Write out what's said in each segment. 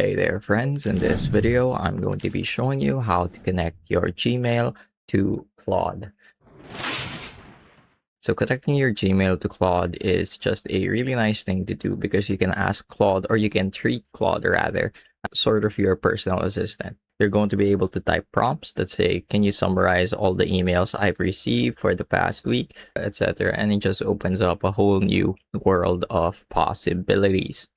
Hey there friends, in this video I'm going to be showing you how to connect your Gmail to Claude. So connecting your Gmail to Claude is just a really nice thing to do because you can ask Claude, or you can treat Claude rather, as sort of your personal assistant. You're going to be able to type prompts that say, can you summarize all the emails I've received for the past week, etc. And it just opens up a whole new world of possibilities.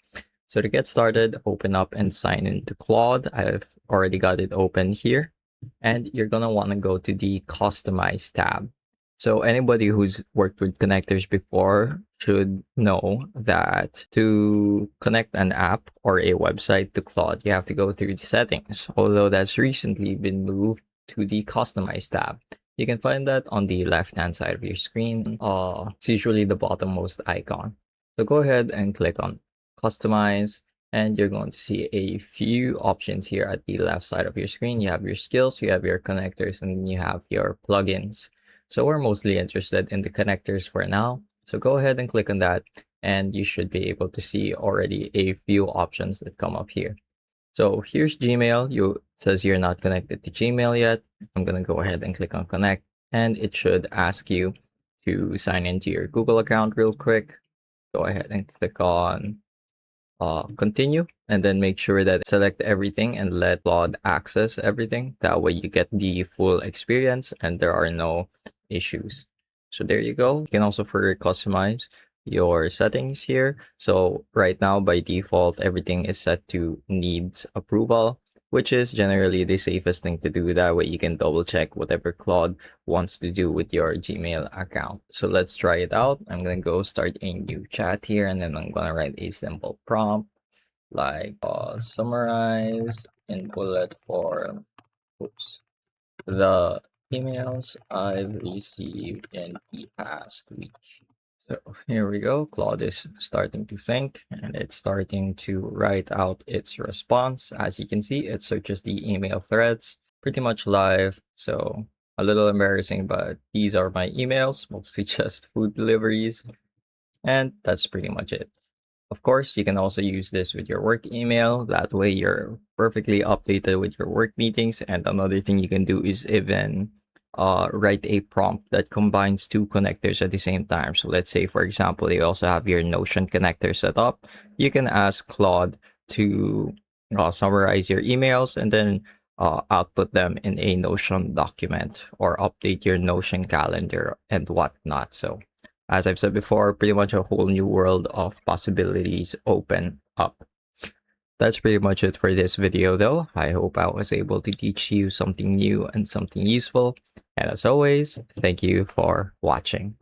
So to get started, open up and sign into Claude. I've already got it open here. And you're going to want to go to the Customize tab. So anybody who's worked with connectors before should know that to connect an app or a website to Claude, you have to go through the settings. Although that's recently been moved to the Customize tab. You can find that on the left-hand side of your screen. It's usually the bottommost icon. So go ahead and click on Customize, and you're going to see a few options here at the left side of your screen. You have your skills, you have your connectors, and then you have your plugins. So we're mostly interested in the connectors for now. So go ahead and click on that, and you should be able to see already a few options that come up here. So here's Gmail. It says you're not connected to Gmail yet. I'm going to go ahead and click on connect, and it should ask you to sign into your Google account real quick. Go ahead and click on continue, and then make sure that select everything and let Claude access everything. That way you get the full experience and there are no issues. So there you go. You can also further customize your settings here. So right now by default everything is set to needs approval, which is generally the safest thing to do. That way you can double check whatever Claude wants to do with your Gmail account. So let's try it out. I'm going to go start a new chat here, and then I'm going to write a simple prompt like summarize in bullet form the emails I've received in the past week. So here we go. Claude is starting to think, and it's starting to write out its response. As you can see, it searches the email threads pretty much live. So a little embarrassing, but these are my emails, mostly just food deliveries. And that's pretty much it. Of course, you can also use this with your work email. That way you're perfectly updated with your work meetings. And another thing you can do is even write a prompt that combines two connectors at the same time. So let's say, for example, you also have your Notion connector set up. You can ask Claude to summarize your emails and then output them in a Notion document, or update your Notion calendar and whatnot. So as I've said before, pretty much a whole new world of possibilities open up. That's pretty much it for this video though. I hope I was able to teach you something new and something useful. And as always, thank you for watching.